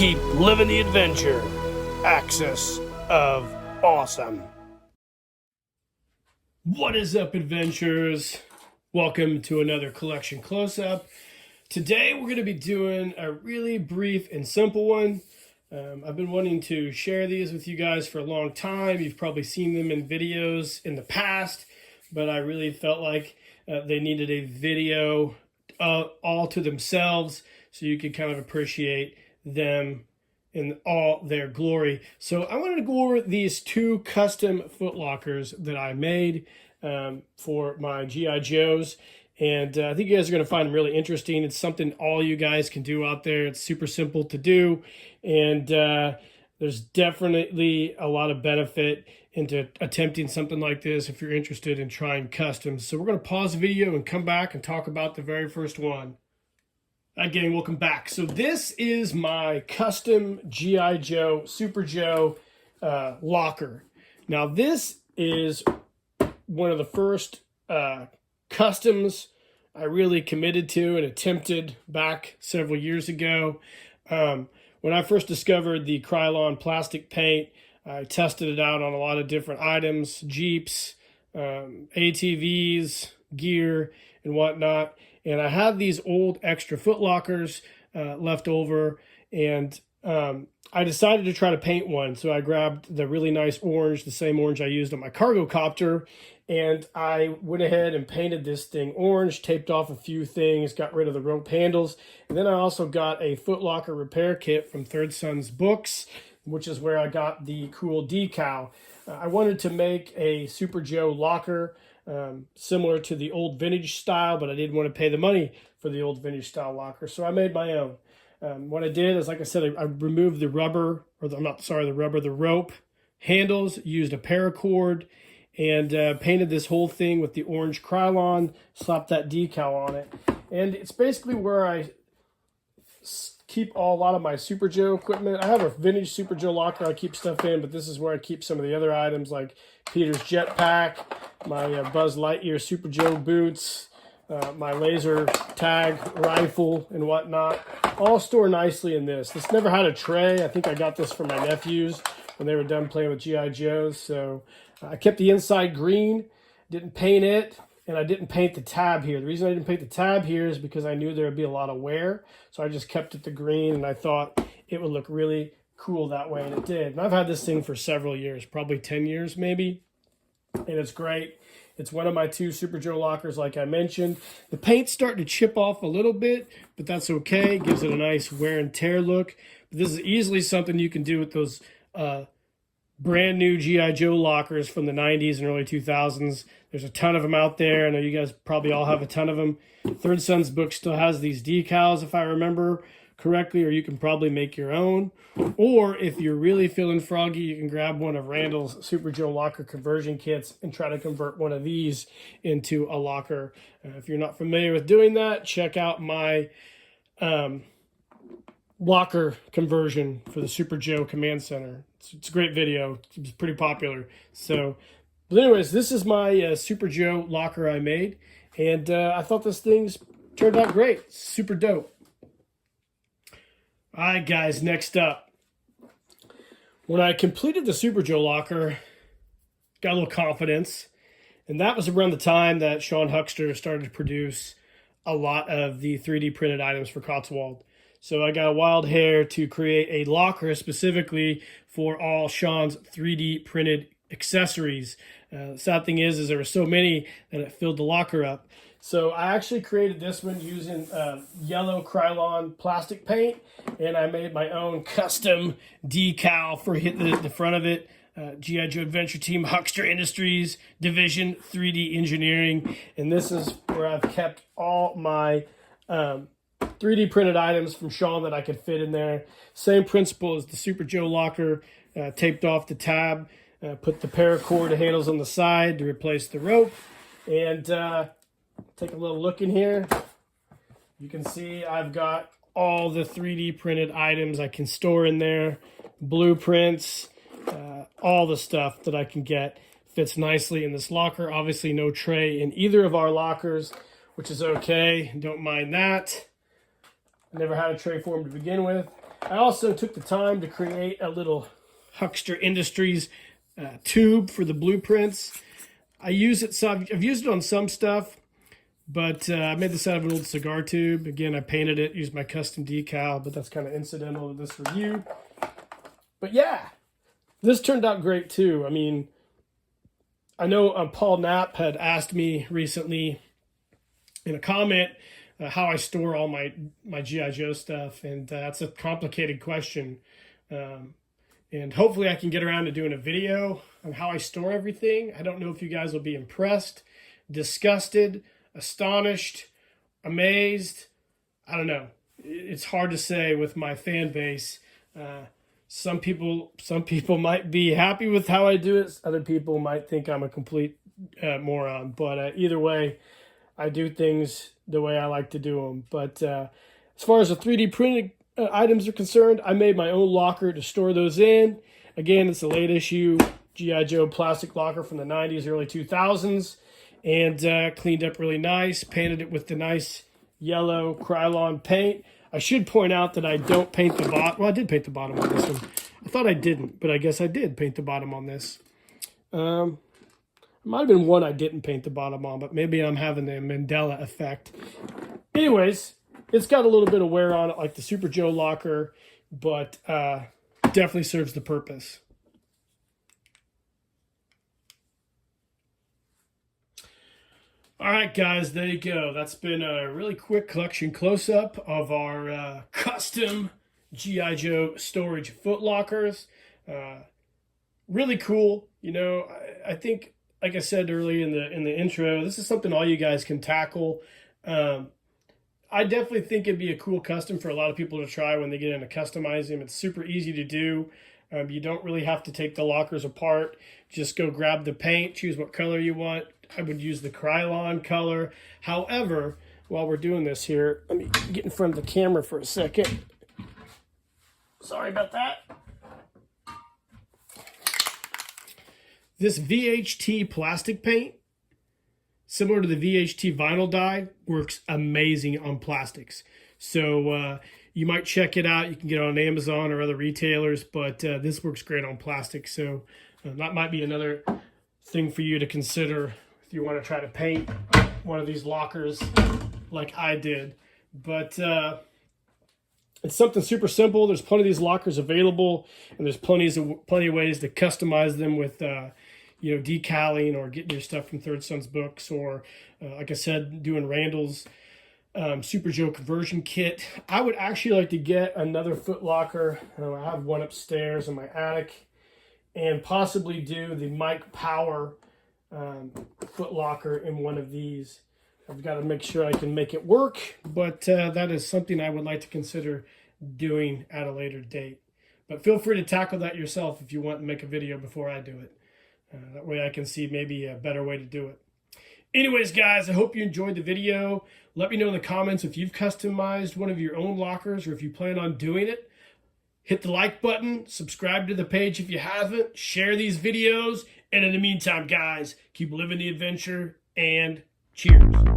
Keep living the adventure. Axis of Awesome. What is up, adventurers? Welcome to another collection close-up. Today we're going to be doing a really brief and simple one. I've been wanting to share these with you guys for a long time. You've probably seen them in videos in the past, but I really felt like they needed a video all to themselves so you could kind of appreciate them in all their glory. So I wanted to go over these two custom Footlockers that I made for my G.I. Joes. And I think you guys are going to find them really interesting. It's something all you guys can do out there. It's super simple to do. And there's definitely a lot of benefit into attempting something like this if you're interested in trying customs. So we're going to pause the video and come back and talk about the very first one. Hi gang, welcome back. So this is my custom G.I. Joe, Super Joe locker. Now this is one of the first customs I really committed to and attempted back several years ago. When I first discovered the Krylon plastic paint, I tested it out on a lot of different items, Jeeps, ATVs, gear, and whatnot. And I had these old extra Footlockers left over, and I decided to try to paint one. So I grabbed the really nice orange, the same orange I used on my cargo copter, and I went ahead and painted this thing orange, taped off a few things, got rid of the rope handles, and then I also got a Footlocker repair kit from Third Son's Books, which is where I got the cool decal. I wanted to make a Super Joe locker similar to the old vintage style, but I didn't want to pay the money for the old vintage style locker, so I made my own. What I did is, like I said, I removed the the rope handles, used a paracord, and painted this whole thing with the orange Krylon, slapped that decal on it. And it's basically where I keep a lot of my Super Joe equipment. I have a vintage Super Joe locker I keep stuff in, but this is where I keep some of the other items like Peter's jetpack, my Buzz Lightyear Super Joe boots, my laser tag rifle and whatnot, all store nicely in this. This never had a tray. I think I got this from my nephews when they were done playing with G.I. Joes. So I kept the inside green, didn't paint it, and I didn't paint the tab here. The reason I didn't paint the tab here is because I knew there would be a lot of wear. So I just kept it the green, and I thought it would look really cool that way, and it did. And I've had this thing for several years, probably 10 years maybe, and it's great. It's one of my two Super Joe lockers, like I mentioned. The paint's starting to chip off a little bit, but that's okay. It gives it a nice wear and tear look. But this is easily something you can do with those brand new G.I. Joe lockers from the 90s and early 2000s. There's a ton of them out there. I know you guys probably all have a ton of them. Third Son's book still has these decals, if I remember correctly, or you can probably make your own. Or if you're really feeling froggy, you can grab one of Randall's Super Joe locker conversion kits and try to convert one of these into a locker. If you're not familiar with doing that, check out my locker conversion for the Super Joe Command Center. It's a great video. It's pretty popular. So, but anyways, this is my Super Joe locker I made, and I thought this thing's turned out great. Super dope. All right, guys, next up. When I completed the Super Joe locker, got a little confidence, and that was around the time that Sean Huckster started to produce a lot of the 3D printed items for Cotswold. So I got a Wildhair to create a locker specifically for all Sean's 3D printed accessories. The sad thing is there were so many that it filled the locker up. So I actually created this one using yellow Krylon plastic paint, and I made my own custom decal for the front of it. G.I. Joe Adventure Team, Huckster Industries, Division 3D Engineering. And this is where I've kept all my 3D printed items from Sean that I could fit in there. Same principle as the Super Joe locker, taped off the tab, put the paracord handles on the side to replace the rope, and take a little look in here. You can see I've got all the 3D printed items I can store in there, blueprints, all the stuff that I can get fits nicely in this locker. Obviously no tray in either of our lockers, which is okay. Don't mind that. I never had a tray for them to begin with. I also took the time to create a little Huckster Industries tube for the blueprints. I use it, so I've used it on some stuff, but I made this out of an old cigar tube. Again, I painted it, used my custom decal, but that's kind of incidental to this review. But yeah, this turned out great too. I mean, I know Paul Knapp had asked me recently in a comment how I store all my G.I. Joe stuff, and that's a complicated question. And hopefully I can get around to doing a video on how I store everything. I don't know if you guys will be impressed, disgusted, astonished, amazed. I don't know. It's hard to say with my fan base. Some people might be happy with how I do it. Other people might think I'm a complete moron. But either way, I do things the way I like to do them. But as far as the 3D printed items are concerned, I made my own locker to store those in. Again, it's a late issue G.I. Joe plastic locker from the 90s, early 2000s. And cleaned up really nice. Painted it with the nice yellow Krylon paint. I should point out that I don't paint the bottom. Well, I did paint the bottom on this one. I thought I didn't, but I guess I did paint the bottom on this. It might have been one I didn't paint the bottom on, but maybe I'm having the Mandela effect. Anyways, it's got a little bit of wear on it like the Super Joe locker, but definitely serves the purpose. All right, guys, there you go. That's been a really quick collection close-up of our custom G.I. Joe storage footlockers. Really cool. You know, I think, like I said earlier in the intro, this is something all you guys can tackle. I definitely think it'd be a cool custom for a lot of people to try when they get into customizing. It's super easy to do. You don't really have to take the lockers apart. Just go grab the paint, choose what color you want. I would use the Krylon color. However, while we're doing this here, let me get in front of the camera for a second. Sorry about that. This VHT plastic paint, similar to the VHT vinyl dye, works amazing on plastics. So you might check it out. You can get it on Amazon or other retailers, but this works great on plastic. So that might be another thing for you to consider if you want to try to paint one of these lockers like I did. But it's something super simple. There's plenty of these lockers available, and there's plenty of ways to customize them with decaling or getting your stuff from Third Sons books, or like I said, doing Randall's Super Joe conversion kit. I would actually like to get another foot locker. I have one upstairs in my attic, and possibly do the Mike Power foot locker in one of these. I've got to make sure I can make it work, but that is something I would like to consider doing at a later date. But feel free to tackle that yourself if you want to make a video before I do it. That way I can see maybe a better way to do it. Anyways, guys, I hope you enjoyed the video. Let me know in the comments if you've customized one of your own lockers or if you plan on doing it. Hit the like button, subscribe to the page if you haven't, share these videos, and in the meantime, guys, keep living the adventure, and cheers.